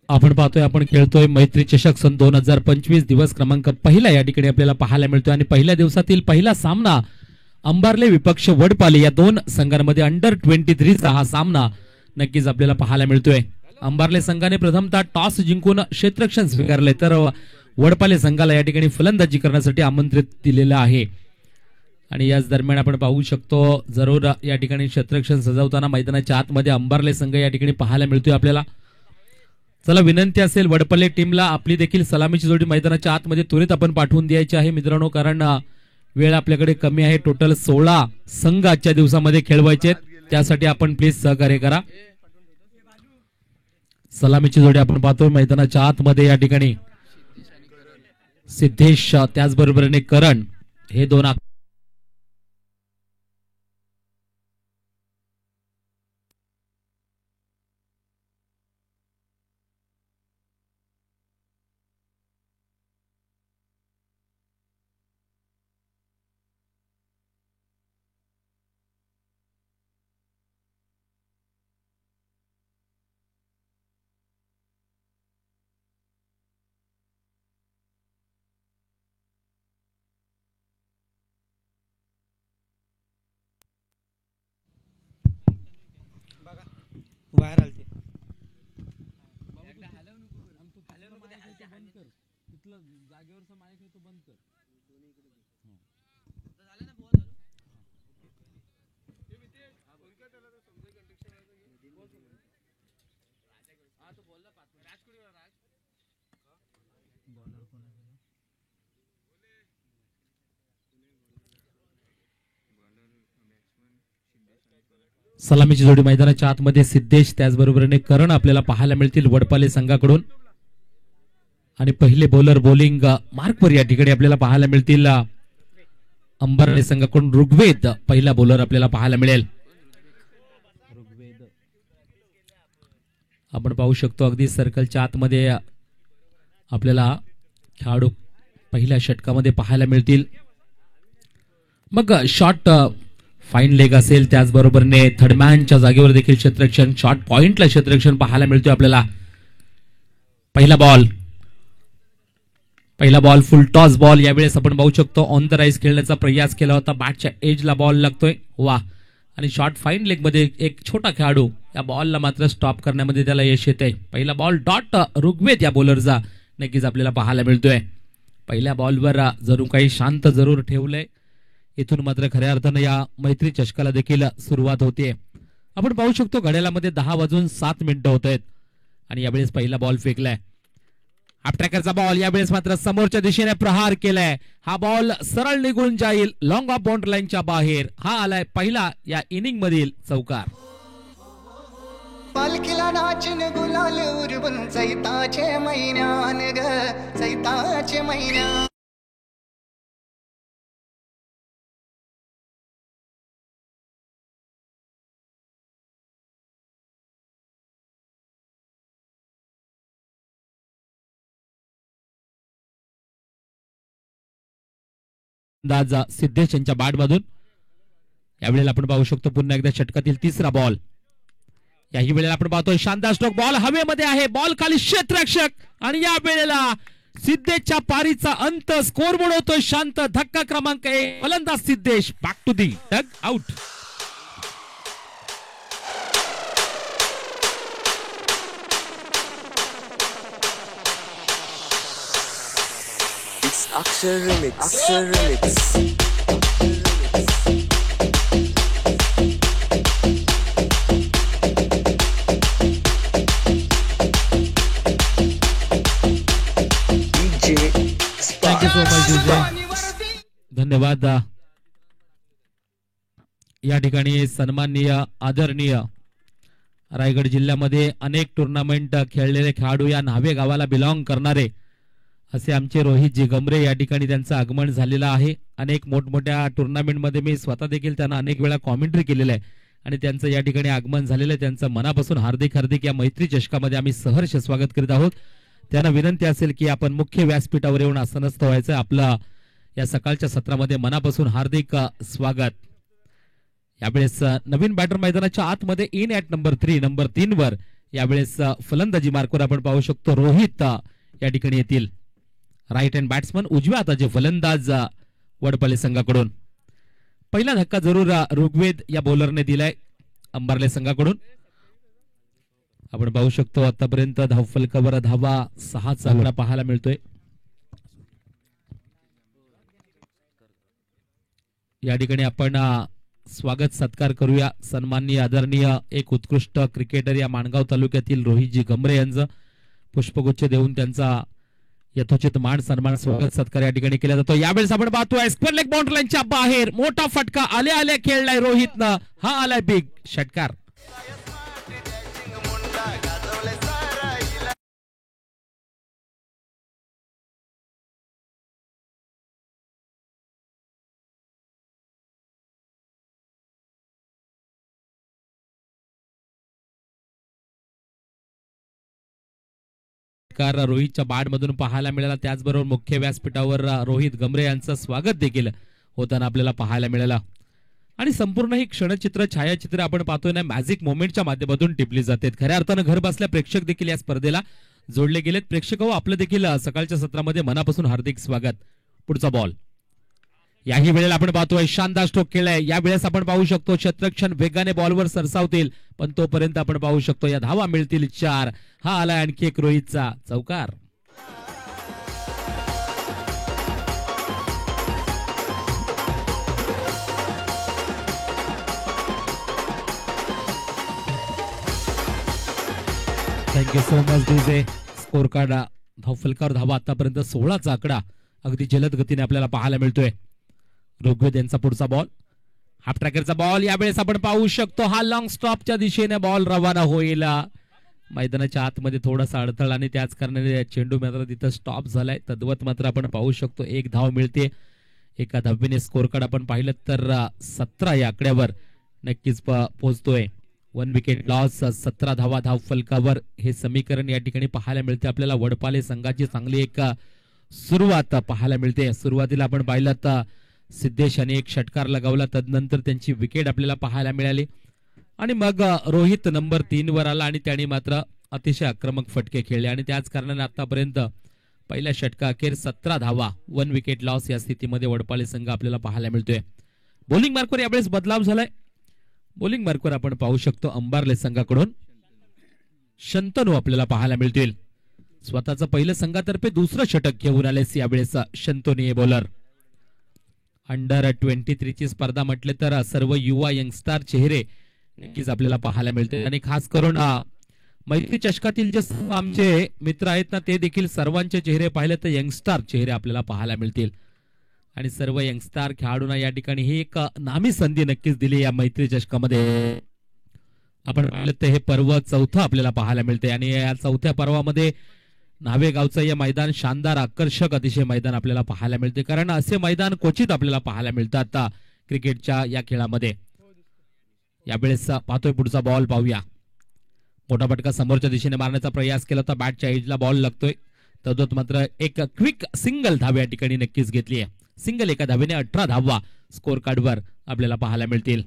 आपण पाहतोय आपण खेळतोय मैत्री चषक सन 2025 दिवस क्रमांक पहिला या ठिकाणी आपल्याला पाहायला मिळतोय आणि पहिल्या दिवसातील पहिला सामना अंबार्ले विपक्ष वडपाले या दोन संघांमध्ये अंडर 23 चा हा सामना नक्कीच आपल्याला पाहायला मिळतोय। अंबार्ले संघाने प्रथमतः टॉस जिंकून क्षेत्ररक्षण स्वीकारले तर वडपाले संघाला या ठिकाणी फलंदाजी करण्यासाठी आमंत्रित दिलेलं आहे आणि याच दरम्यान आपण पाहू शकतो जरूर या ठिकाणी क्षेत्ररक्षण सजवताना मैदानाच्या आतमध्ये अंबार्ले संघ या ठिकाणी पाहायला मिळतोय आपल्याला। चला विनंती असेल वडपल्ले टीमला आपली देखील सलामीची जोडी मैदानाच्या आतमध्ये त्वरित आपण पाठवून द्यायची आहे मित्रांनो, कारण वेळ आपल्याकडे कमी आहे। टोटल 16 संघ आजच्या दिवसामध्ये खेळवायचे त्यासाठी आपण प्लीज सहकार्य करा। सलामीची जोडी आपण पाहतोय मैदानाच्या आतमध्ये या ठिकाणी सिद्धेश त्याचबरोबरीने करण हे दोन बाहेर आलते सलामीची जोडी मैदानाच्या आतमध्ये सिद्धेश त्याचबरोबरीने करण आपल्याला पाहायला मिळतील वडपाले संघाकडून आणि पहिले बॉलर बॉलिंग मार्कवर या ठिकाणी आपल्याला पाहायला मिळतील अंबार्ले संघाकडून ऋग्वेद पहिला बॉलर आपल्याला पाहायला मिळेल। आपण पाहू शकतो अगदी सर्कलच्या आतमध्ये आपल्याला खेळाडू पहिल्या षटकामध्ये पाहायला मिळतील। मग शॉट फाईन लेग असेल त्याचबरोबरने थर्डमॅनच्या जागेवर देखील क्षेत्ररक्षण शॉर्ट पॉइंटला क्षेत्ररक्षण पाहायला मिळतोय आपल्याला। पहिला बॉल फुल टॉस बॉल यावेळेस आपण पाहू शकतो ऑन द राईज खेळण्याचा प्रयास केला होता, बॅटच्या एजला बॉल लागतोय वा आणि शॉर्ट फाईन लेग मध्ये एक छोटा खेळाडू या बॉलला मात्र स्टॉप करण्यामध्ये त्याला यश येते। पहिला बॉल डॉट ऋग्वेद या बॉलरचा नक्कीच आपल्याला पाहायला मिळतोय। पहिल्या बॉलवर जरूर काही शांत जरूर ठेवलंय, इथून मात्र खऱ्या अर्थानं या मैत्री चषकाला देखील सुरुवात होते। आपण पाहू शकतो घड्याळामध्ये 10:07 होत आहेत आणि यावेळेस पहिला बॉल फेकलाय। अपट्रॅकरचा बॉल यावेळेस मात्र समोरच्या दिशेने प्रहार केलाय, हा बॉल सरळ निघून जाईल लॉंग ऑफ बाउंड्री लाईनच्या बाहेर। हा आलाय पहिला या इनिंग मधील चौकार। पालखीला नाचून गुलाल उरवून चैताचे महिन्यान ग चैताचे महिन्या दाजा सिद्धेश यांच्या बॅट मधून यावेळेला आपण पाहू शकतो पुन्हा एकदा षटकातील तिसरा बॉल। याही वेळेला आपण पाहतोय शानदार स्ट्रोक, बॉल हवेमध्ये आहे, बॉल खाली क्षेत्ररक्षक आणि या वेळेला सिद्धेशच्या पारीचा अंत स्कोर बनवतोय शांत। धक्का क्रमांक 1 फलंदाज Siddhesh back to the dugout. Akshay Remix. धन्यवाद। या ठिकाणी सन्माननीय आदरणीय रायगड जिल्ह्यामध्ये अनेक टुर्नामेंट खेळलेले खेळाडू या न्हावे गावाला बिलॉंग करणारे असे आमचे रोहितजी गमरे या ठिकाणी त्यांचं आगमन झालेलं आहे। अनेक मोठमोठ्या टुर्नामेंट मध्ये मी स्वतः देखील त्यांना अनेक वेळा कॉमेंट्री केलेलं आहे आणि त्यांचं या ठिकाणी आगमन झालेलं आहे। त्यांचं मनापासून हार्दिक या मैत्री चषकामध्ये आम्ही सहर्ष स्वागत करीत आहोत। त्यांना विनंती असेल की आपण मुख्य व्यासपीठावर येऊन आसनस्थ व्हायचं। आपलं या सकाळच्या सत्रामध्ये मनापासून हार्दिक स्वागत। यावेळेस नवीन बॅटर मैदानाच्या आतमध्ये इन ॲट नंबर 3 वर यावेळेस फलंदाजी मार्कवर आपण पाहू शकतो रोहित या ठिकाणी येतील. राईट हँड बॅट्समन उजव्या हाताचे फलंदाज वडपाले संघाकडून. पहिला धक्का जरूर ऋग्वेद या बॉलरने दिलाय अंबारले संघाकडून. आपण पाहू शकतो आतापर्यंत धावफलकावर धावा 6 आकडा पाहायला मिळतोय. या ठिकाणी आपण स्वागत सत्कार करूया. सन्माननीय आदरणीय एक उत्कृष्ट क्रिकेटर या माणगाव तालुक्यातील रोहितजी गमरे यांचं पुष्पगुच्छ देऊन त्यांचा यथोचित मान सन्मान स्वागत सत्कार या ठिकाणी केला जातो. यावेळेस आपण पाहतोय स्क्वेअर लेग बाउंड्री लाईनच्या बाहेर मोठा फटका आल्या खेळलाय रोहितनं. हा आलाय बिग षटकार. रोहितच्या बाद मधून पाहायला मिळाला. त्याचबरोबर मुख्य व्यासपीठावर रोहित गमरे यांचं स्वागत देखील होताना आपल्याला पाहायला मिळाला. आणि संपूर्ण ही क्षणचित्र छायाचित्र आपण पाहतोय ना मॅजिक मोमेंटच्या माध्यमातून टिपली जातात. खऱ्या अर्थानं घर बसल्या प्रेक्षक देखील या स्पर्धेला जोडले गेलेत. प्रेक्षक हो आपलं देखील सकाळच्या सत्रामध्ये मनापासून हार्दिक स्वागत. पुढचा बॉल याही वेळेला आपण पाहतोय शानदार स्ट्रोक केलाय. या वेळेस आपण पाहू शकतो क्षेत्ररक्षण वेगाने बॉलवर सरसावतील पण तोपर्यंत आपण पाहू शकतो या धावा मिळतील 4. हा आलाय आणखी एक रोहितचा चौकार. Thank you so much DJ. Score card धावफलकावर धावा आतापर्यंत 16चा आकडा अगदी जलद गतीने आपल्याला पाहायला मिळतोय. ऋग्वेद यांचा पुढचा बॉल हाफ ट्रॅकरचा बॉल. यावेळेस आपण पाहू शकतो हा लॉंग स्टॉपच्या दिशेने बॉल रवाना होईल. मैदानाच्या आतमध्ये थोडासा अडथळा आणि त्याच कारणाने चेंडू मात्र तिथं स्टॉप झालाय. तद्वत मात्र आपण पाहू शकतो 1 धाव मिळते. एका धावेने स्कोर कार्ड आपण पाहिलं तर 17 या आकड्यावर नक्कीच पोहोचतोय. 1 विकेट लॉस 17 धावा धाव फलकावर हे समीकरण या ठिकाणी पाहायला मिळते आपल्याला. वडपाले संघाची चांगली एक सुरुवात पाहायला मिळते. सुरुवातीला आपण पाहिलं तर सिद्धेश यांनी एक षटकार लगावला. तदनंतर त्यांची विकेट आपल्याला पाहायला मिळाली आणि मग रोहित नंबर 3 वर आला आणि त्यांनी मात्र अतिशय आक्रमक फटके खेळले आणि त्याच कारणाने आतापर्यंत पहिल्या षटका अखेर 17 धावा 1 विकेट लॉस या स्थितीमध्ये वडपाले संघ आपल्याला पाहायला मिळतोय. बॉलिंग मार्कवर यावेळेस बदलाव झालाय. बॉलिंग मार्कवर आपण पाहू शकतो अंबारले संघाकडून शंतनू आपल्याला पाहायला मिळतील. स्वतःचं पहिलं संघातर्फे दुसरं षटक घेऊन आलेस यावेळेस शंतनू हे बॉलर. अंडर 23 ची स्पर्धा म्हटले तर सर्व युवा यंगस्टार चेहरे नक्कीच आपल्याला पाहायला मिळते आणि खास करून मैत्री चषकातील जे आमचे मित्र आहेत ना ते देखील सर्वांचे चेहरे पाहिले तर यंगस्टार चेहरे आपल्याला पाहायला मिळतील आणि सर्व यंगस्टार खेळाडूंना या ठिकाणी ही एक नामी संधी नक्कीच दिली या मैत्री चषकामध्ये. आपण पाहिलं तर हे पर्व 4थं आपल्याला पाहायला मिळते आणि या 4थ्या पर्वामध्ये नावेगावचं हे मैदान शानदार आकर्षक अतिशय मैदान आपल्याला पाहायला मिळते. कारण असे मैदान क्वचित आपल्याला पाहायला मिळतात आता क्रिकेटच्या या खेळामध्ये. यावेळेस पाहतोय पुढचा बॉल पाहूया. मोठा फटका समोरच्या दिशेने मारण्याचा प्रयास केला तर बॅटच्या एजला बॉल लागतोय. तद्वत मात्र एक क्विक सिंगल धाव या ठिकाणी नक्कीच घेतली आहे. सिंगल एका धावेने 18 धावा स्कोर कार्डवर आपल्याला पाहायला मिळतील.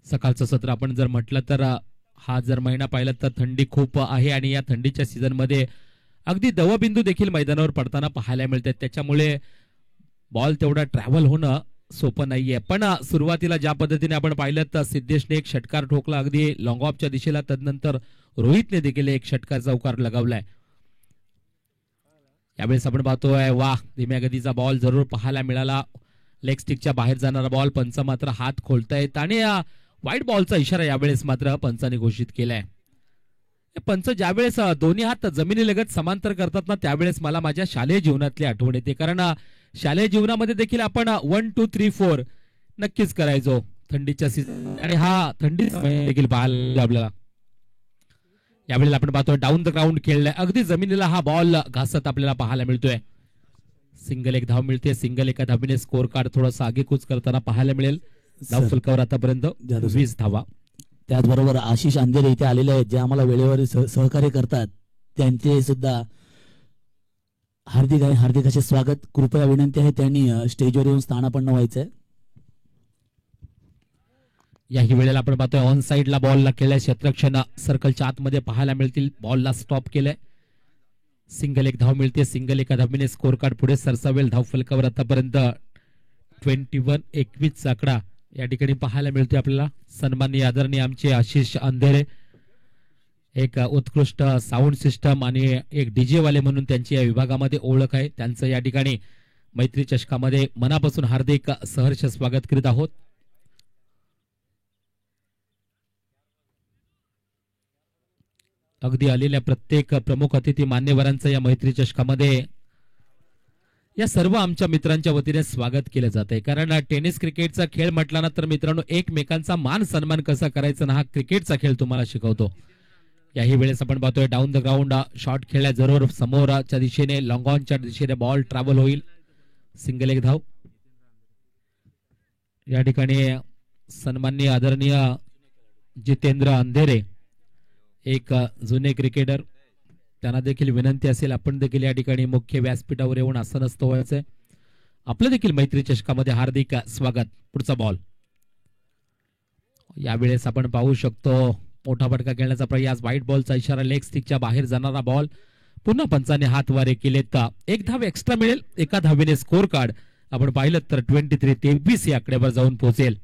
सकाळचं सत्र आपण जर म्हटलं तर हा जर महिना पाहिला तर थंडी खूप आहे आणि या थंडीच्या सीझन मध्ये अगदी दवबिंदू देखील मैदानावर पडताना पाहायला मिळतात. त्याच्यामुळे बॉल तेवढा ट्रॅव्हल होणं सोपं नाहीये. पण सुरुवातीला ज्या पद्धतीने आपण पाहिलं तर सिद्धेशने एक षटकार ठोकला अगदी लॉंग ऑफच्या दिशेला. तदनंतर रोहितने देखील एक षटकार चौकार लगावलाय. यावेळेस आपण पाहतोय वाह धीम्या गतीचा बॉल जरूर पाहायला मिळाला. लेग स्टिकच्या बाहेर जाणारा बॉल पंच मात्र हात खोलतायत आणि वाईट बॉलचा इशारा यावेळेस मात्र पंचाने घोषित केलाय. पंच ज्यावेळेस दोन्ही हात जमिनीलगत समांतर करतात ना त्यावेळेस मला माझ्या शालेय जीवनातली आठवण येते. कारण शालेय जीवनामध्ये देखील आपण 1 2 3 4 नक्कीच करायचो थंडीच्या सीझन आणि हा थंडी देखील पाहायला आपल्याला. यावेळेला आपण पाहतोय डाऊन द ग्राउंड खेळलाय अगदी जमिनीला हा बॉल घासत आपल्याला पाहायला मिळतोय. सिंगल एक धाव मिळते. सिंगल एका धावेने स्कोर कार्ड थोडासा आगेकूच करताना पाहायला मिळेल. धाव फलकावर आतापर्यंत 20 धावा. त्याचबरोबर आशिष अंधेरे इथे आलेले आहेत जे आम्हाला वेळेवर सहकार्य करतात. त्यांचे सुद्धा हार्दिक असे स्वागत. कृपया विनंती आहे त्यांनी स्टेजवर येऊन स्थानापन्न व्हायचंय. याही वेळेला आपण पाहतोय ऑन साइडला बॉलला केलाय क्षेत्ररक्षण सर्कलच्या आतमध्ये पाहायला मिळतील. बॉलला स्टॉप केलंय. सिंगल एक धाव मिळते. सिंगल एका धावेने स्कोर कार्ड पुढे सरसावेल. धाव फलकावर आतापर्यंत 21-21 चा आकडा या ठिकाणी पाहायला मिळतोय आपल्याला. सन्माननीय आदरणीय आमचे आशिष अंधेरे, एक उत्कृष्ट साऊंड सिस्टम आणि एक डीजे वाले म्हणून त्यांची या विभागामध्ये ओळख आहे. त्यांचं या ठिकाणी मैत्री चषकामध्ये मनापासून हार्दिक सहर्ष स्वागत करीत आहोत. अगदी आलेल्या प्रत्येक प्रमुख अतिथी मान्यवरांचं या मैत्री चषकामध्ये या सर्व आमच्या मित्रांच्या वतीने स्वागत केलं जात आहे. कारण टेनिस क्रिकेटचा खेळ म्हटला ना तर मित्रांनो एकमेकांचा मान सन्मान कसा करायचा ना हा क्रिकेटचा खेळ तुम्हाला शिकवतो. याही वेळेस आपण पाहतोय डाऊन द ग्राउंड शॉट खेळल्या जरूर समोरच्या दिशेने लॉंग ऑनच्या दिशेने बॉल ट्रॅव्हल होईल. सिंगल एक धाव. या ठिकाणी सन्माननीय आदरणीय जितेंद्र अंधेरे, एक जुने क्रिकेटर, त्यांना देखील विनंती असेल आपण देखील या ठिकाणी मुख्य व्यासपीठावर येऊन आसनस्थ व्हायचंय. आपलं देखील मैत्री चषकामध्ये हार्दिक स्वागत. पुढचा बॉल. यावेळेस आपण पाहू शकतो मोठा फटका खेळण्याचा प्रयास. व्हाईट बॉलचा इशारा. लेग स्टिकच्या बाहेर जाणारा बॉल. पुन्हा पंचाने हात वारे केलेत. एक धाव एक्स्ट्रा मिळेल. एका धावेने स्कोर कार्ड आपण पाहिलं तर 23-23 या आकड्यावर जाऊन पोहोचेल.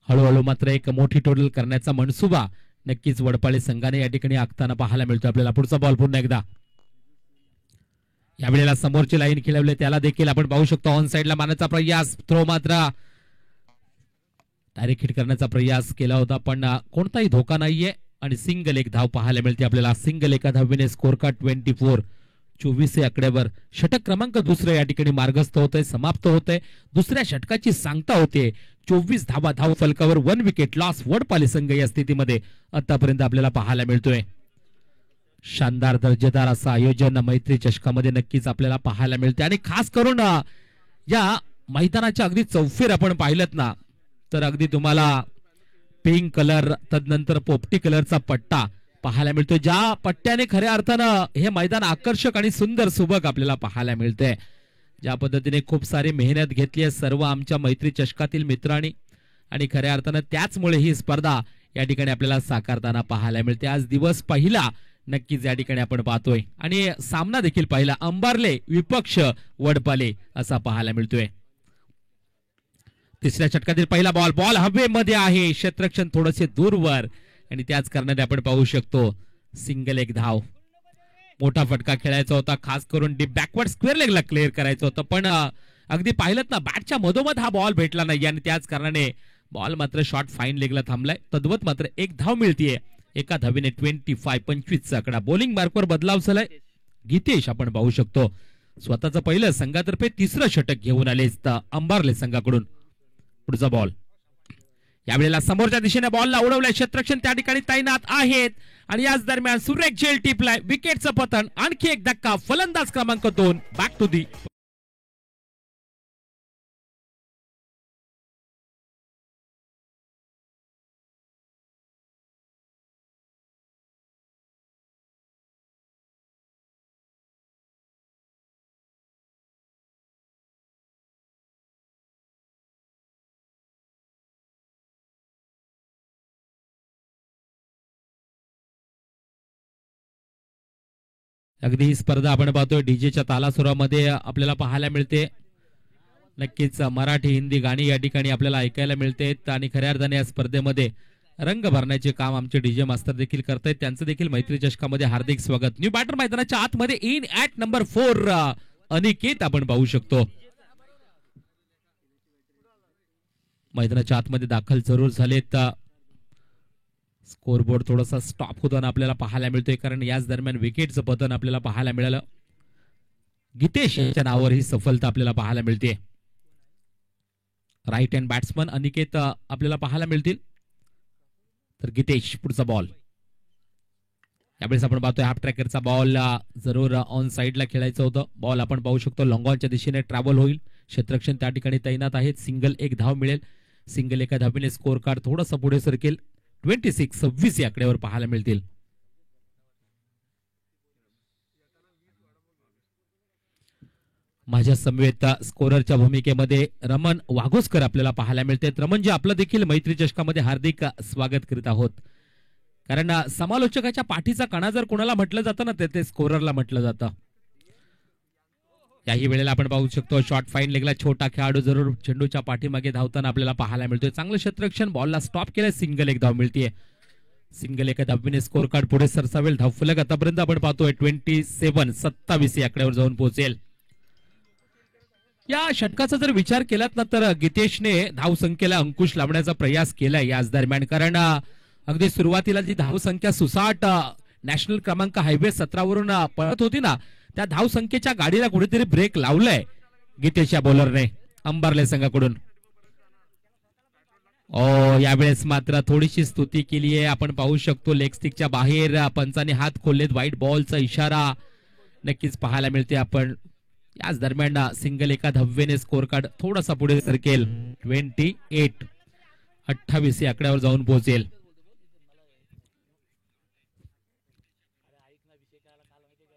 हळूहळू मात्र एक मोठी टोटल करण्याचा मनसुबा नक्कीच वडपाळे संघाने या ठिकाणी आखताना पाहायला मिळतो आपल्याला. पुढचा बॉल पुन्हा एकदा. यावेळेला समोरची लाईन खेळवले त्याला देखील आपण पाहू शकतो ऑन साइडला मारण्याचा प्रयास. थ्रो मात्र डायरेक्ट हिट करण्याचा प्रयास केला होता पण कोणताही धोका नाहीये आणि सिंगल एक धाव पाहायला मिळते आपल्याला. सिंगल एका धावेने स्कोर कार्ड 24-24 या आकड्यावर. षटक क्रमांक दुसरं या ठिकाणी मार्गस्थ होत आहे, समाप्त होत आहे. दुसऱ्या षटकाची सांगता होते. 24 धावा धाव फलकावर 1 विकेट लॉस. वडपाले संघ या स्थितीमध्ये आतापर्यंत आपल्याला पाहायला मिळतोय. शानदार दर्जेदार असं आयोजन मैत्री चषकामध्ये नक्कीच आपल्याला पाहायला मिळते आणि खास करून या मैदानाच्या अगदी चौफेर आपण पाहिलं ना तर अगदी तुम्हाला पिंक कलर तदनंतर पोपटी कलरचा पट्टा पाहायला मिळतोय. ज्या पट्ट्याने खऱ्या अर्थानं हे मैदान आकर्षक आणि सुंदर सुबक आपल्याला पाहायला मिळतंय. ज्या पद्धतीने खूप सारी मेहनत घेतली आहे सर्व आमच्या मैत्री चषकातील मित्रांनी आणि खऱ्या अर्थानं त्याचमुळे ही स्पर्धा या ठिकाणी आपल्याला साकारताना पाहायला मिळते. आज दिवस पहिला नक्कीच या ठिकाणी आपण पाहतोय आणि सामना देखील पहिला. अंबारले विपक्ष वडपाले असा पाहायला मिळतोय. तिसऱ्या षटकातील पहिला बॉल. बॉल हवेमध्ये आहे. क्षेत्ररक्षण थोडेसे दूरवर आणि त्याच कारणाने आपण पाहू शकतो सिंगल एक धाव. मोठा फटका खेळायचा होता. खास करून डीप बॅकवर्ड स्क्वेअर लेगला क्लिअर करायचं होतं पण अगदी पाहिलं ना बॅटच्या मधोमध हा बॉल भेटला नाही आणि त्याच कारणाने बॉल मात्र शॉर्ट फाईन लेगला थांबलाय. तद्वत मात्र एक धाव मिळतीये. एका धावेने 25-25 चा आकडा. बॉलिंग मार्कवर बदलाव झालाय. गीतेश आपण पाहू शकतो स्वतःचं पहिलं संघातर्फे तिसरं षटक घेऊन आले अंबारले संघाकडून. पुढचा बॉल. यावेळेला समोरच्या दिशेने बॉलला उडवलाय. क्षेत्ररक्षण त्या ठिकाणी तैनात आहेत आणि याच दरम्यान सुरेख झेल टिपलाय. विकेटचं पतन. आणखी एक धक्का. फलंदाज क्रमांक 2 बॅक टू दी. अगदी ही स्पर्धा आपण पाहतोय डीजेच्या तालासुरामध्ये आपल्याला पाहायला मिळते. नक्कीच मराठी हिंदी गाणी या ठिकाणी आपल्याला ऐकायला मिळते आणि खऱ्या अर्थाने या स्पर्धेमध्ये रंग भरण्याचे काम आमचे डीजे मास्तर देखील करतायत. त्यांचं देखील मैत्री चषकामध्ये हार्दिक स्वागत. न्यू बॅटर मैदानाच्या आतमध्ये इन ऍट नंबर 4 अनिकेत आपण पाहू शकतो. मैदानाच्या आतमध्ये दाखल जरूर झालेत. स्कोरबोर्ड थोडासा स्टॉप होताना आपल्याला पाहायला मिळतोय कारण याच दरम्यान विकेटचं पतन आपल्याला पाहायला मिळालं. गीतेश यांच्या नावावर ही सफलता आपल्याला पाहायला मिळते. राईट हँड बॅट्समन अनिकेत आपल्याला पाहायला मिळतील. तर गीतेश पुढचा बॉल. यावेळेस आपण पाहतोय हाफ ट्रॅकरचा बॉल जरूर ऑन साइडला खेळायचं होतं. बॉल आपण पाहू शकतो लॉंग ऑनच्या दिशेने ट्रॅव्हल होईल. क्षेत्ररक्षण त्या ठिकाणी तैनात आहेत. सिंगल एक धाव मिळेल. सिंगल एका धावेने स्कोर कार्ड थोडंसं पुढे सरकेल. 26-26 या आकड्यावर पाहायला मिळतील. माझ्या समवेत स्कोररच्या भूमिकेमध्ये रमण वाघोसकर आपल्याला पाहायला मिळते. रमणजी, आपलं देखील मैत्री चषकामध्ये हार्दिक स्वागत करीत आहोत. कारण समालोचकाच्या पाठीचा कणा जर कोणाला म्हटलं जातं ना, ते स्कोररला म्हटलं जातं. याही वेळेला आपण पाहू शकतो शॉर्ट फाईन लेगला छोटा खेळाडू जरूर चेंडूच्या पाठीमागे धावताना आपल्याला पाहायला मिळतोय. चांगलं क्षेत्ररक्षण, बॉलला स्टॉप केलंय, सिंगल एक धाव मिळतीये. सिंगल एका धावीने स्कोर कार्ड पुढे सरसावेल. धावफलक आतापर्यंत आपण पाहतोय 27 या आकड्यावर जाऊन पोहोचेल. या षटकाचा जर विचार केलात ना, तर गितेशने धावसंख्येला अंकुश लावण्याचा प्रयास केलाय याच दरम्यान. कारण अगदी सुरुवातीला जी धावसंख्या सुसाट नॅशनल क्रमांक हायवे 17 वरून पळत होती ना, त्या धावसंख्येच्या गाडीला कुठेतरी ब्रेक लावलाय गितेश या बॉलरने अंबारले संघाकडून. यावेळेस मात्र थोडीशी स्तुती केली आहे. आपण पाहू शकतो लेग स्टिकच्या बाहेर पंचाने हात खोललेत, व्हाईट बॉलचा इशारा नक्कीच पाहायला मिळते. आपण याच दरम्यान सिंगल एका धावेने स्कोर कार्ड थोडासा पुढे सरकेल. 28 या आकड्यावर जाऊन पोहोचेल.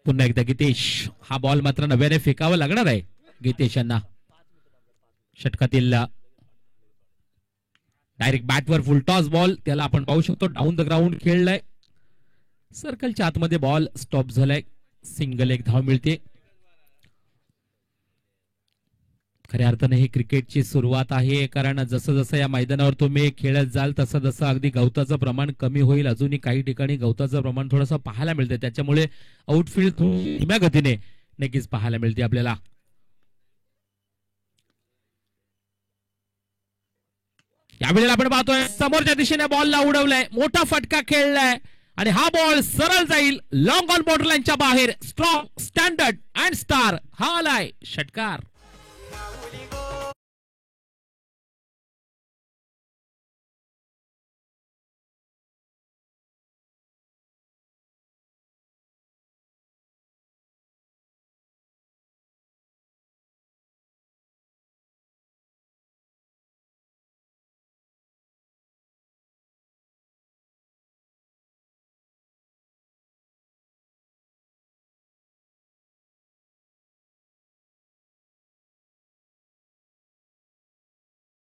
पुन्हा एकदा गितेश. हा बॉल मात्र नव्याने फेकावा लागणार आहे गितेश यांना. षटकातील डायरेक्ट बॅटवर फुल टॉस बॉल, त्याला आपण पाहू शकतो डाऊन द ग्राउंड खेळलाय. सर्कलच्या आतमध्ये बॉल स्टॉप झालाय. सिंगल एक धाव मिळते. खऱ्या अर्थाने ही क्रिकेटची सुरुवात आहे. कारण जसं जसं या मैदानावर तुम्ही खेळत जाल तसं जसं अगदी गवताचं प्रमाण कमी होईल. अजूनही काही ठिकाणी गवताचं प्रमाण थोडंसं पाहायला मिळते, त्याच्यामुळे आउटफील्ड धीम्या गतीने नक्कीच पाहायला मिळते आपल्याला. यावेळेला आपण पाहतोय समोरच्या दिशेने बॉलला उडवलाय, मोठा फटका खेळलाय आणि हा बॉल सरळ जाईल लॉंग ऑन बॉर्डर लाईनच्या बाहेर. स्ट्रॉंग, स्टँडर्ड अँड स्टार हा आलाय षटकार.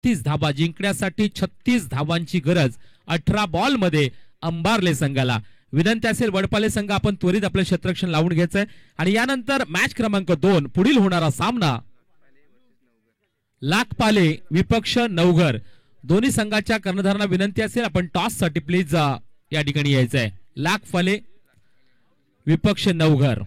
धावा जिंकण्यासाठी 36 धावांची गरज 18 बॉल मध्ये अंबारले संघाला. विनंती असेल वडपाले संघ आपण त्वरित आपलं क्षेत्ररक्षण लावून घ्यायचंय. आणि यानंतर मॅच क्रमांक 2 पुढील होणारा सामना लाखपाले विपक्ष नवघर. दोन्ही संघाच्या कर्णधारांना विनंती असेल आपण टॉस साठी प्लीज या ठिकाणी यायचंय. लाखपाले विपक्ष नवघर.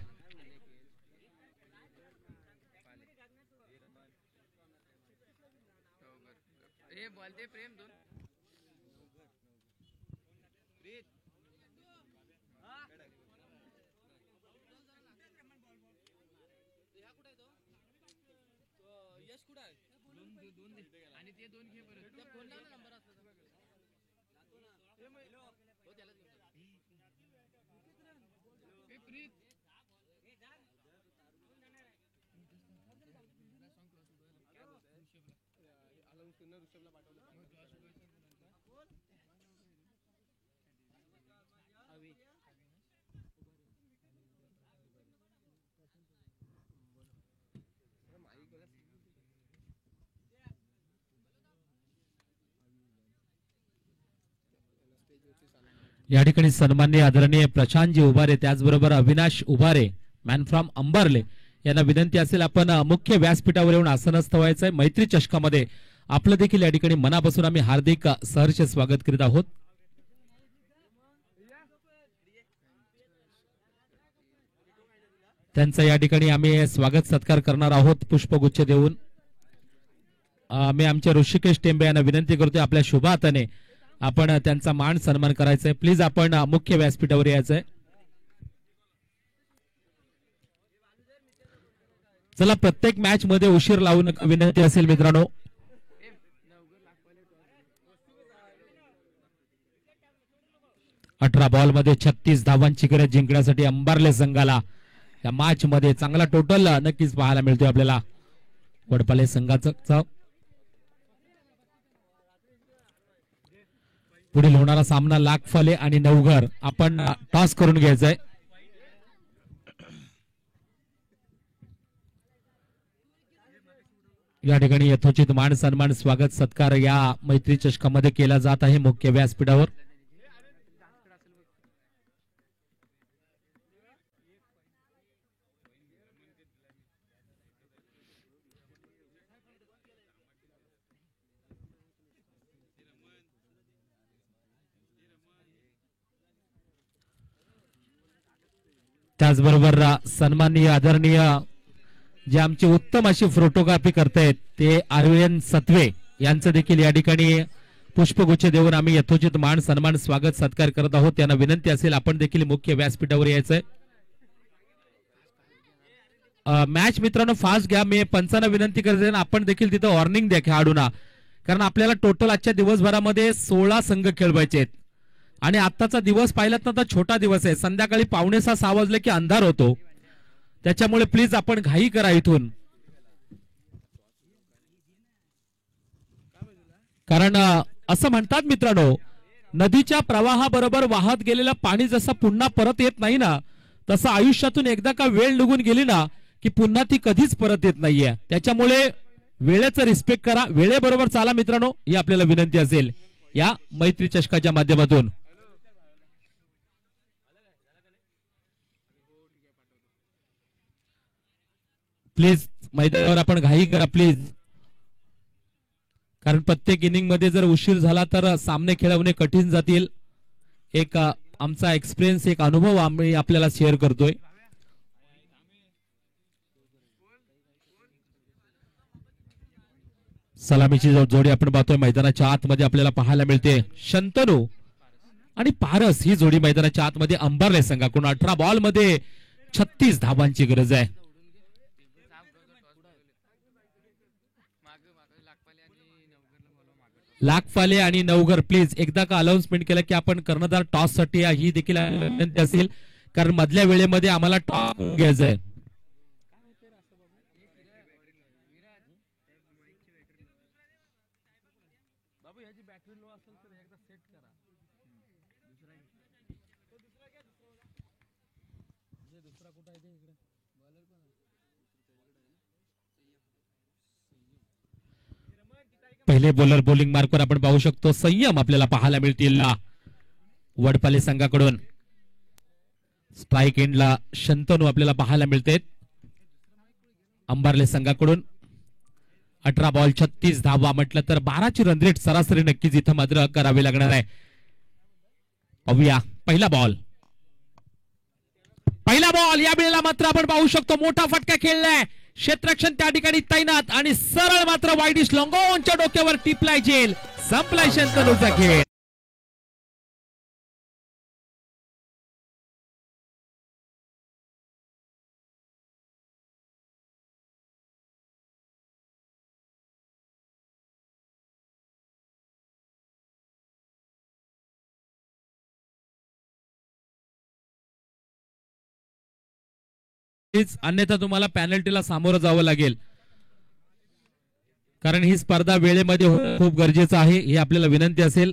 या ठिकाणी सन्माननीय आदरणीय प्रशांतजी उभारे, त्याचबरोबर अविनाश उभारे मॅन फ्रॉम अंबारले यांना विनंती असेल आपण मुख्य व्यासपीठावर येऊन आसनस्थ व्हायचंय. मैत्री चषकामध्ये आपलं देखील या ठिकाणी मनापासून आम्ही हार्दिक सहर्ष स्वागत करीत आहोत. त्यांचा या ठिकाणी आम्ही स्वागत सत्कार करणार आहोत पुष्पगुच्छ देऊन. मी आमच्या ऋषिकेश टेंबे यांना विनंती करतोय आपल्या शुभ हाताने आपण त्यांचा मान सन्मान करायचा आहे. प्लीज आपण मुख्य व्यासपीठावर यायचंय. चला, प्रत्येक मॅच मध्ये उशीर लावू नका विनंती असेल मित्रांनो. अठरा बॉल मध्ये 36 धावांची गरज जिंकण्यासाठी अंबारले संघाला. या मॅच मध्ये चांगला टोटल नक्कीच पाहायला मिळतोय आपल्याला वडपाले संघाचा. पुढील होणारा सामना लाखफाले आणि नवघर. आपण टॉस करून घ्यायचंय. या ठिकाणी यथोचित मान सन्मान स्वागत सत्कार या मैत्री चषकामध्ये केला जात आहे मुख्य व्यासपीठावर. त्याचबरोबर सन्माननीय आदरणीय जे आमचे उत्तम अशी फोटोग्राफी करतायत ते आर्यन सत्वे यांचं देखील या ठिकाणी पुष्पगुच्छ देऊन आम्ही यथोचित मान सन्मान स्वागत सत्कार करत आहोत. त्यांना विनंती असेल आपण देखील मुख्य व्यासपीठावर यायचंय. मॅच मित्रांनो फास्ट घ्या. मी पंचांना विनंती करते आपण देखील तिथं वॉर्निंग द्या खेळाडूंना, कारण आपल्याला टोटल आजच्या दिवसभरामध्ये 16 संघ खेळवायचे आहेत आणि आत्ताचा दिवस पाहिलात ना तर छोटा दिवस आहे. संध्याकाळी 5:45-6 वाजले की अंधार होतो. त्याच्यामुळे प्लीज आपण घाई करा इथून, कारण असं म्हणतात मित्रांनो नदीच्या प्रवाहाबरोबर वाहत गेलेलं पाणी जसं पुन्हा परत येत नाही ना, तसं आयुष्यातून एकदा का वेळ निघून गेली ना की पुन्हा ती कधीच परत येत नाहीये. त्याच्यामुळे वेळेचं रिस्पेक्ट करा, वेळेबरोबर चाला मित्रांनो, ही आपल्याला विनंती असेल या मैत्री चषकाच्या माध्यमातून. प्लीज मैदानावर आपण घाई करा प्लीज, कारण प्रत्येक इनिंग मध्ये जर उशीर झाला तर सामने खेळवणे कठीण जातील. एक आमचा एक्सपिरियन्स, एक अनुभव आम्ही आपल्याला शेअर करतोय. सलामीची जोडी आपण पाहतोय मैदानाच्या आतमध्ये आपल्याला पाहायला मिळते. शंतनू आणि पारस ही जोडी मैदानाच्या आतमध्ये अंबारले संघाकडून 18 बॉल मध्ये 36 धावांची गरज आहे. लाखफाले आणि नवघर प्लीज एकदा का अनाउन्समेंट केलं की आपण कर्णधार टॉस साठी ही देखील विनंती असेल, कारण मधल्या वेळेमध्ये आम्हाला टॉस घ्यायचा आहे. पहिले बॉलर बॉलिंग मार्कवर आपण पाहू शकतो संयम आपल्याला पाहायला मिळतील वडपाले संघाकडून. स्ट्राईक एंडला शंतनू आपल्याला पाहायला मिळते अंबारले संघाकडून. 18 बॉल 36 धावा म्हटलं तर 12ची रन रेट सरासरी नक्कीच इथं मात्र करावी लागणार आहे. पाहूया पहिला बॉल या वेळेला मात्र आपण पाहू शकतो मोठा फटका खेळलाय. क्षेत्ररक्षण त्या ठिकाणी तैनात आणि सरळ मात्र वाईडिश लॉंगॉनच्या डोक्यावर टिपलाय जेल. संपलाय शंतनूचा खेळ. अन्यथा तुम्हाला पॅनल्टीला सामोरं जावं लागेल, कारण ही स्पर्धा वेळेमध्ये खूप गरजेचं आहे, ही आपल्याला विनंती असेल.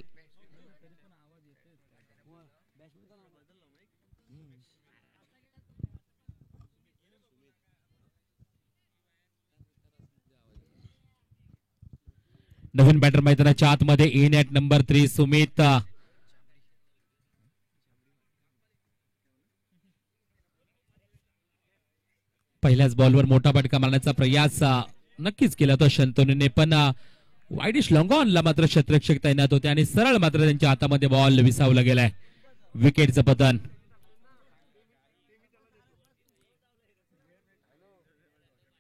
नवीन बॅटर मैदानाच्या आतमध्ये इन ॲट नंबर 3 सुमित. पहिल्याच बॉलवर मोठा फटका मारण्याचा प्रयास नक्कीच केला तो शंतनूने, पण वाईडिश लॉंगॉनला मात्र क्षेत्ररक्षक तैनात होते आणि सरळ मात्र त्यांच्या हातामध्ये बॉल विसावला गेलाय. विकेटचं पतन.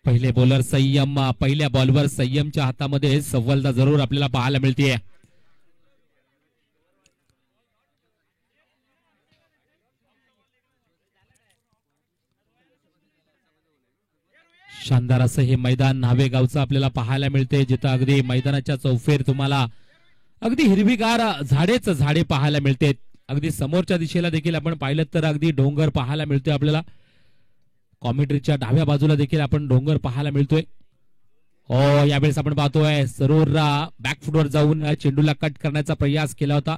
पहिले बॉलर संयम, पहिल्या बॉलवर संयमच्या हातामध्ये सफलता जरूर आपल्याला पाहायला मिळते. शानदार असं हे मैदान न्हावेगावचं आपल्याला पाहायला मिळते, जिथं अगदी मैदानाच्या चौफेर तुम्हाला अगदी हिरवीगार झाडे पाहायला मिळते. अगदी समोरच्या दिशेला देखील आपण पाहिलं तर अगदी डोंगर पाहायला मिळतोय आपल्याला. कॉमेंट्रीच्या डाव्या बाजूला देखील आपण डोंगर पाहायला मिळतोय. हो, यावेळेस आपण पाहतोय सरूर बॅकफुटवर जाऊन चेंडूला कट करण्याचा प्रयास केला होता.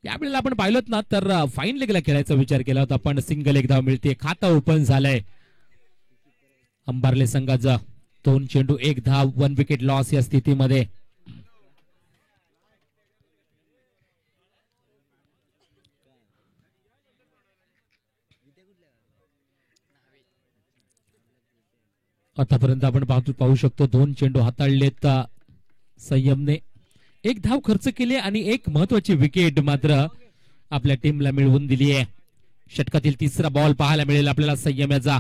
यावेळेला आपण पाहिलोत ना तर फाईन लेगला खेळायचा विचार केला होता, पण सिंगल एक धाव मिळते. खातं ओपन झालंय अंबारले संघाचा. 2 चेंडू 1 धाव 1 विकेट लॉस या स्थितीमध्ये. आतापर्यंत आपण पाहू शकतो 2 चेंडू हाताळलेत संयमने, 1 धाव खर्च केली आणि एक महत्वाची विकेट मात्र आपल्या टीमला मिळवून दिली आहे. षटकातील तिसरा बॉल पाहायला मिळेल आपल्याला संयम याचा.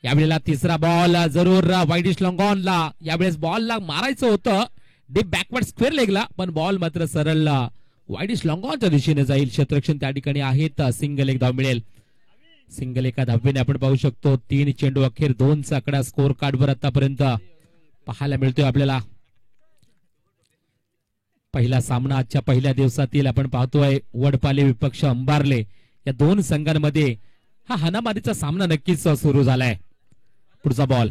यावेळेला तिसरा बॉल जरूर वाईडिश लॉंगॉनला. यावेळेस बॉलला मारायचं होतं डीप बॅकवर्ड स्क्वेअर लेगला, पण बॉल मात्र सरळ वाईडिश लॉंगॉनच्या दिशेने जाईल. क्षेत्ररक्षण त्या ठिकाणी आहेत. सिंगल 1 धाव मिळेल. सिंगल 1 धावेने आपण पाहू शकतो 3 चेंडू अखेर 2चा आकडा स्कोर कार्डवर आतापर्यंत पाहायला मिळतोय आपल्याला. पहिला सामना आजच्या पहिल्या दिवसातील आपण पाहतोय वडपाले विपक्ष अंबारले या 2 संघांमध्ये हा हाणामारीचा सामना नक्कीच सुरू झालाय. पुढचा बॉल,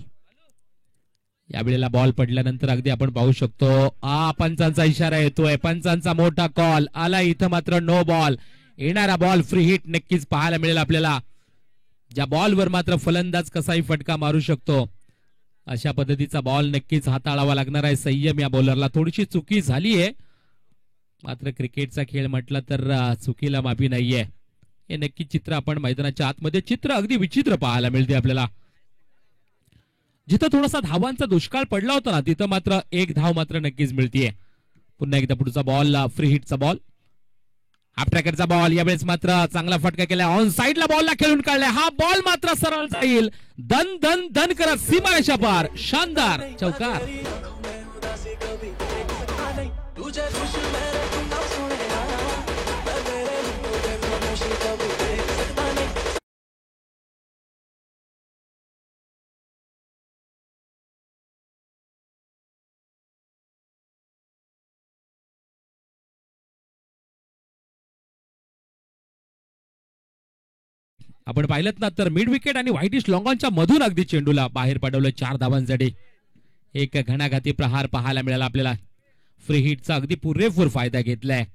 यावेळेला बॉल पडल्यानंतर अगदी आपण पाहू शकतो पंचांचा इशारा येतोय. पंचांचा मोठा कॉल आला. इथं मात्र नो बॉल. येणारा बॉल फ्री हिट नक्कीच पाहायला मिळेल आपल्याला. ज्या बॉलवर मात्र फलंदाज कसाही फटका मारू शकतो अशा पद्धतीचा बॉल नक्कीच हाताळावा लागणार आहे संयम या बॉलरला. थोडीशी चुकी झालीये, मात्र क्रिकेटचा खेळ म्हटला तर चुकीला माफी नाहीये. हे नक्की चित्र आपण मैदानाच्या आतमध्ये चित्र अगदी विचित्र पाहायला मिळते आपल्याला. जिथं थोडासा धावांचा दुष्काळ पडला होता ना तिथं मात्र 1 धाव मात्र नक्कीच मिळतीये. पुन्हा एकदा पुढचा बॉल फ्री हिटचा बॉल, हाफ ट्रॅकरचा बॉल. यावेळेस मात्र चांगला फटका केला. ऑन साइडला बॉलला खेळून काढलाय. हा बॉल मात्र सरळ जाईल धन धन धन करत सीमारेषा पार. शानदार चौकार. आपण पाहिलं ना तर मिड विकेट आणि व्हाईटिश लॉंगॉनच्या मधून अगदी चेंडूला बाहेर पडवलं 4 धावांसाठी. एक घणाघाती प्रहार पाहायला मिळाला आपल्याला. फ्री हिटचा अगदी पुरेपूर फायदा घेतलाय.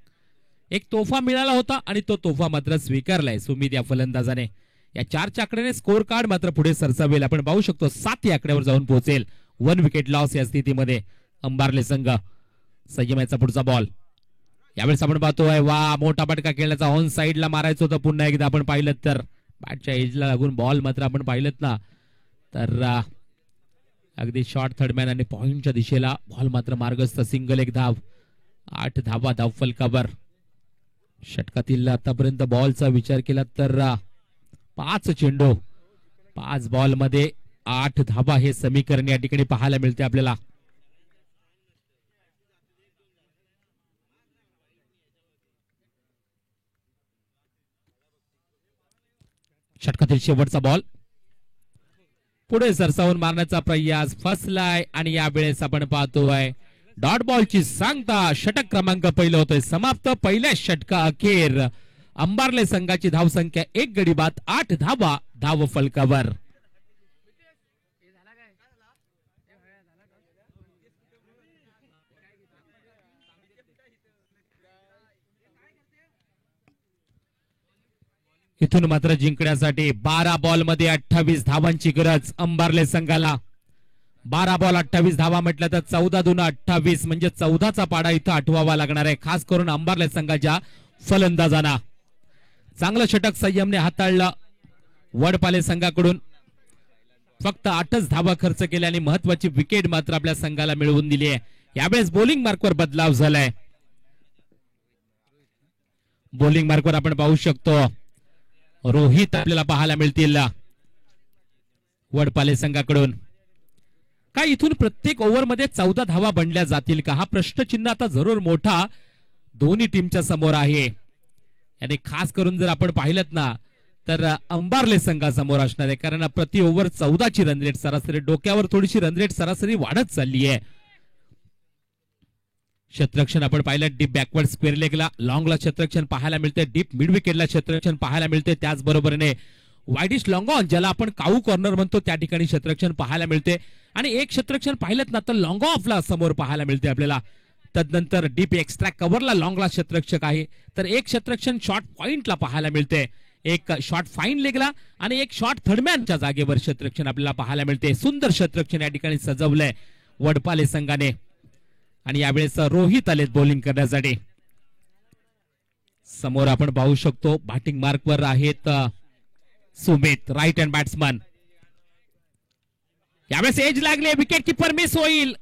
एक तोफा मिळाला होता आणि तो तोफा मात्र स्वीकारलाय सुमित या फलंदाजाने. या 4च्या आकड्याने स्कोर कार्ड मात्र पुढे सरसावेल. आपण पाहू शकतो 7 या आकड्यावर जाऊन पोहोचेल. 1 विकेट लॉस या स्थितीमध्ये अंबारले संघ. संयमाचा पुढचा बॉल, यावेळेस आपण पाहतोय वा मोठा फटका खेळण्याचा. ऑन साइडला मारायचं होतं. पुन्हा एकदा आपण पाहिलं तर बॅटच्या एजला लागून बॉल मात्र आपण पाहिलं ना तर अगदी शॉर्ट थर्डमॅन आणि पॉइंटच्या दिशेला बॉल मात्र मार्गस्थ. सिंगल 1 धाव 8 धावा धाव फलकावर. षटकातील आतापर्यंत बॉलचा विचार केला तर 5 चेंडू 5 बॉल मध्ये 8 धावा हे समीकरण या ठिकाणी पाहायला मिळते आपल्याला. षटकातील शेवटचा बॉल पुढे सरसावून मारण्याचा प्रयास फसलाय आणि यावेळेस आपण पाहतोय डॉट बॉलची सांगता. षटक क्रमांक पहिलं होतोय समाप्त. पहिल्या षटका अखेर अंबारले संघाची धावसंख्या 1 गडी बाद 8 धावा धाव फलकावर. इथून मात्र जिंकण्यासाठी 12 बॉल मध्ये 28 धावांची गरज अंबारले संघाला. 12 बॉल 28 धावा म्हटलं तर 14 दून 28 म्हणजे 14चा पाडा इथं आठवावा लागणार आहे, खास करून अंबारले संघाच्या फलंदाजांना. चांगलं षटक संयमने हाताळलं. वडपाले संघाकडून फक्त 8च धावा खर्च केल्या आणि महत्वाची विकेट मात्र आपल्या संघाला मिळवून दिली आहे. यावेळेस बॉलिंग मार्कवर बदलाव झालाय. बॉलिंग मार्कवर आपण पाहू शकतो रोहित आपल्याला पाहायला मिळतील वडपाले संघाकडून. काय इथून प्रत्येक ओव्हरमध्ये 14 धावा बनल्या जातील का, हा प्रश्नचिन्ह आता जरूर मोठा दोन्ही टीमच्या समोर आहे. आणि खास करून जर आपण पाहिलं ना तर अंबारले संघासमोर असणार आहे, कारण प्रति ओव्हर 14ची रनरेट सरासरी, डोक्यावर थोडीशी रनरेट सरासरी वाढत चालली आहे. क्षेत्ररक्षण आपण पाहिलं डीप बॅकवर्ड स्क्वेअर लेगला लॉंगला क्षेत्ररक्षण पाहायला मिळते, डीप मिड विकेटला क्षेत्ररक्षण पाहायला मिळते. त्याचबरोबरीने वाईडिश लॉंग ऑन ज्याला आपण काऊ कॉर्नर म्हणतो त्या ठिकाणी क्षेत्ररक्षण पाहायला मिळते. आणि एक क्षेत्ररक्षण पाहिलं ना तर लॉंग ऑफला समोर पाहायला मिळते आपल्याला. तदनंतर डीप एक्स्ट्रा कव्हरला लॉंगला क्षेत्ररक्षक आहे, तर एक क्षेत्ररक्षण शॉर्ट पॉइंटला पाहायला मिळते. एक शॉट फाईन लेगला आणि एक शॉट थर्डमॅनच्या जागेवर क्षेत्ररक्षण आपल्याला पाहायला मिळते. सुंदर क्षेत्ररक्षण या ठिकाणी सजवलंय वडपाले संघाने आणि यावेळेस रोहित आलेत बॉलिंग करण्यासाठी. समोर आपण पाहू शकतो बॅटिंग मार्कवर आहेत सुमित, राईट हँड बॅट्समन. यावेळेस एज लागले, विकेट किपर मिस होईल.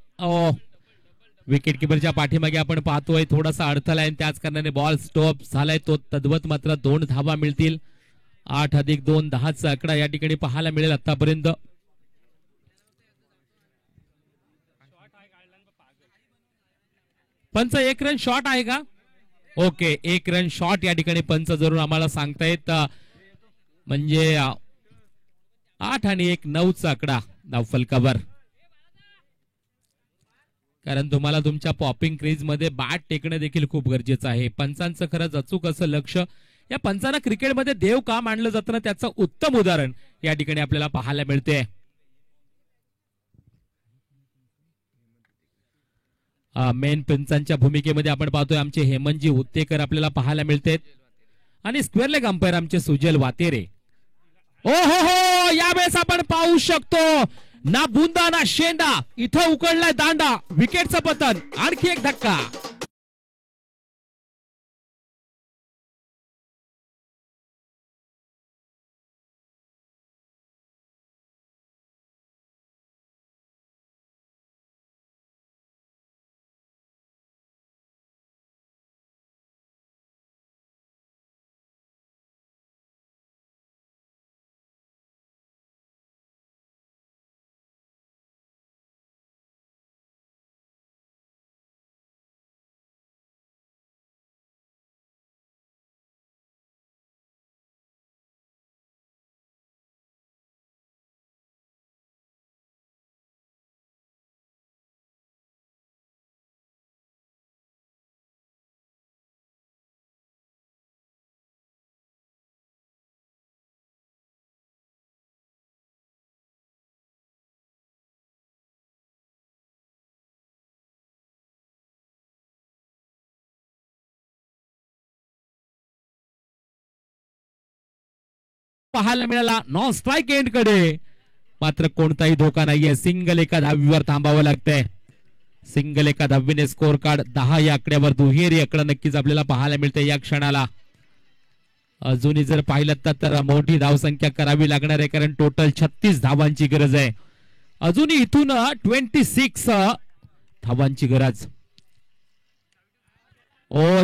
विकेट किपरच्या पाठीमागे आपण पाहतोय थोडासा अडथळा आहे, त्याच कारणाने बॉल स्टॉप झालाय. तो तद्वत मात्र 2 धावा मिळतील. 8+2 10चा आकडा या ठिकाणी पाहायला मिळेल आतापर्यंत. पंच 1 रन शॉट आहे का? ओके, 1 रन शॉट या ठिकाणी पंच जरूर आम्हाला सांगतायत. म्हणजे 8 आणि 1 9चा आकडा धावफलकावर. कारण तुम्हाला तुमच्या पॉपिंग क्रीज मध्ये बॅट टेकणं देखील खूप गरजेचं आहे. पंचांचं खरंच अचूक असं लक्ष. या पंचांना क्रिकेटमध्ये देव का मानलं जातं ना, त्याचं उत्तम उदाहरण या ठिकाणी आपल्याला पाहायला मिळते. मेन पंचांच्या भूमिकेमध्ये आपण पाहतोय आमचे हेमंतजी उत्तेकर आपल्याला पाहायला मिळते आणि स्क्वेअर लेग अंपायर आमचे सुजल वातेरे. ओ हो, यावेळेस आपण पाहू शकतो ना बुंदा ना शेंडा, इथं उकडलाय दांडा. विकेटचं पतन, आणखी एक धक्का. पाहायला मिळाला नॉन स्ट्राईक एंड कडे, मात्र कोणताही धोका नाहीये. सिंगल एका धावीवर थांबावं लागतंय. सिंगल एका धावीने स्कोर कार्ड 10 या आकड्यावर दुहेरी आकडा नक्कीच आपल्याला पाहायला मिळते या क्षणाला. अजूनही जर पाहिलं तर मोठी धावसंख्या करावी लागणार आहे, कारण टोटल 36 धावांची गरज आहे. अजूनही इथून 26 धावांची गरज.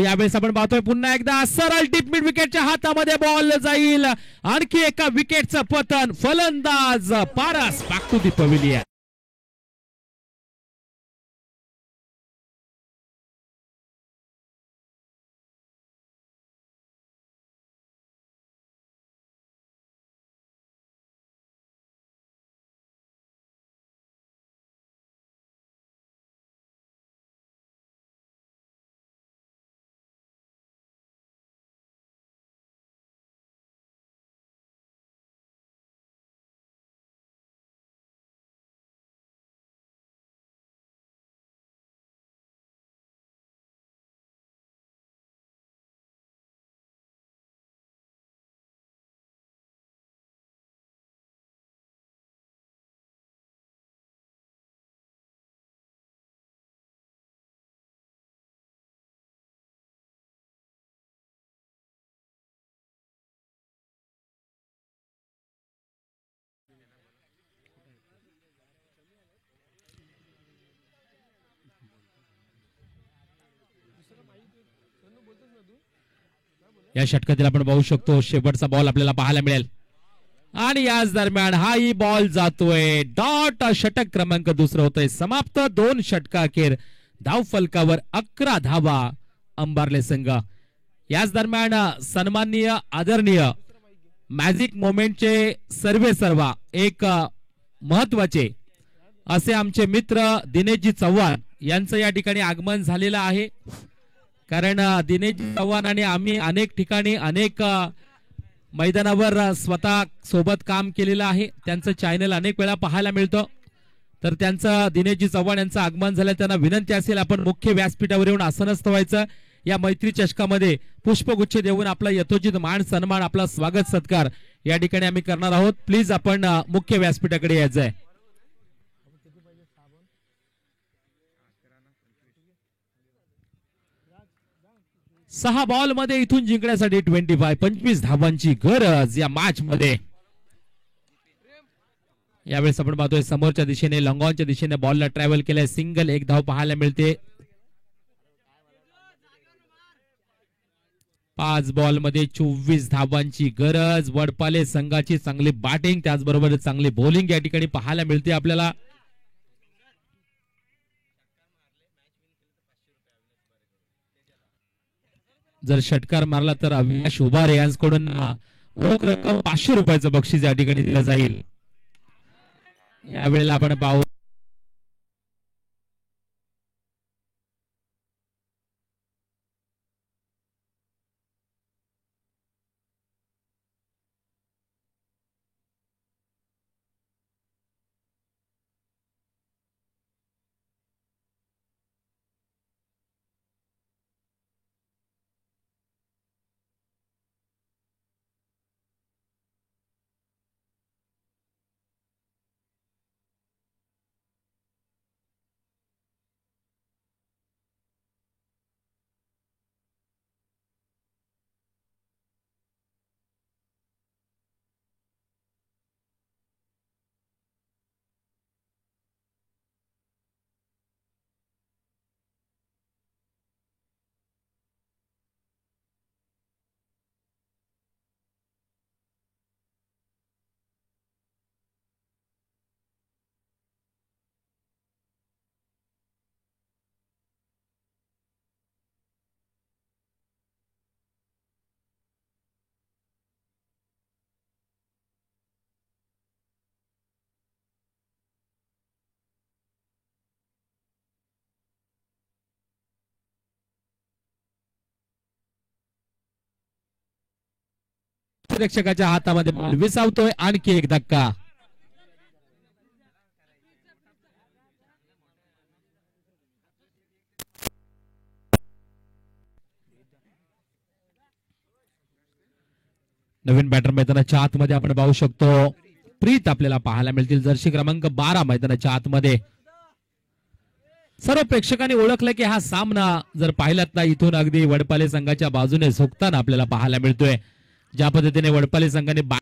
यावेळेस आपण पाहतोय पुन्हा एकदा सरळ टिप मिड विकेटच्या हातामध्ये बॉल जाईल. आणखी एका विकेटचं पतन. फलंदाज Paras back to the pavilion. या षटकातील आपण पाहू शकतो शेवटचा बॉल आपल्याला पाहायला मिळेल आणि याच दरम्यान हाही बॉल जातोय डॉट. षटक क्रमांक दुसरं होतंय समाप्त. 2 षटका अखेर धावफलकावर 11 धावा अंबारले संघ. याच दरम्यान सन्माननीय आदरणीय मॅजिक मोमेंटचे सर्वेसर्वा एक महत्वाचे असे आमचे मित्र दिनेशजी चव्हाण यांचं या ठिकाणी आगमन झालेलं आहे. कारण दिनेशजी चव्हाण आणि आम्ही अनेक ठिकाणी अनेक मैदानावर स्वतः सोबत काम केलेलं आहे. त्यांचं चॅनल अनेक वेळा पाहायला मिळतं. तर त्यांचं दिनेशजी चव्हाण यांचं आगमन झालं. त्यांना विनंती असेल आपण मुख्य व्यासपीठावर येऊन आसनस्थ व्हायचं. या मैत्री चषकामध्ये पुष्पगुच्छ देऊन आपला यथोचित मान सन्मान, आपला स्वागत सत्कार या ठिकाणी आम्ही करणार आहोत. प्लीज आपण मुख्य व्यासपीठाकडे यायचं आहे. सहा बॉल मध्ये इथून जिंकण्यासाठी 25 धावांची गरज या मॅच मध्ये. यावेळेस आपण पाहतोय समोरच्या दिशेने लॉंगॉनच्या दिशेने बॉलला ट्रॅव्हल केलाय. सिंगल, एक धाव पाहायला मिळते. 5 बॉल मध्ये 24 धावांची गरज. वडपाले संघाची चांगली बॅटिंग, त्याचबरोबर चांगली बॉलिंग या ठिकाणी पाहायला मिळते आपल्याला. जर षटकार मारला तर अविनाश उभारे यांच्याकडून रोख रक्कम 500 रुपयाचं बक्षीस या ठिकाणी दिलं जाईल. यावेळेला आपण पाहू प्रेक्षकाच्या हातामध्ये बॉल विसावतोय. आणखी एक धक्का. नवीन बॅटर मैदानाच्या आतमध्ये आपण पाहू शकतो. प्रीत आपल्याला पाहायला मिळतील. जर्सी क्रमांक 12 मैदानाच्या आतमध्ये. सर्व प्रेक्षकांनी ओळखलं की हा सामना जर पाहिलात ना, इथून अगदी वडपाले संघाच्या बाजूने झोकताना आपल्याला पाहायला मिळतोय. ज्या पद्धतीने वडपाले संघाने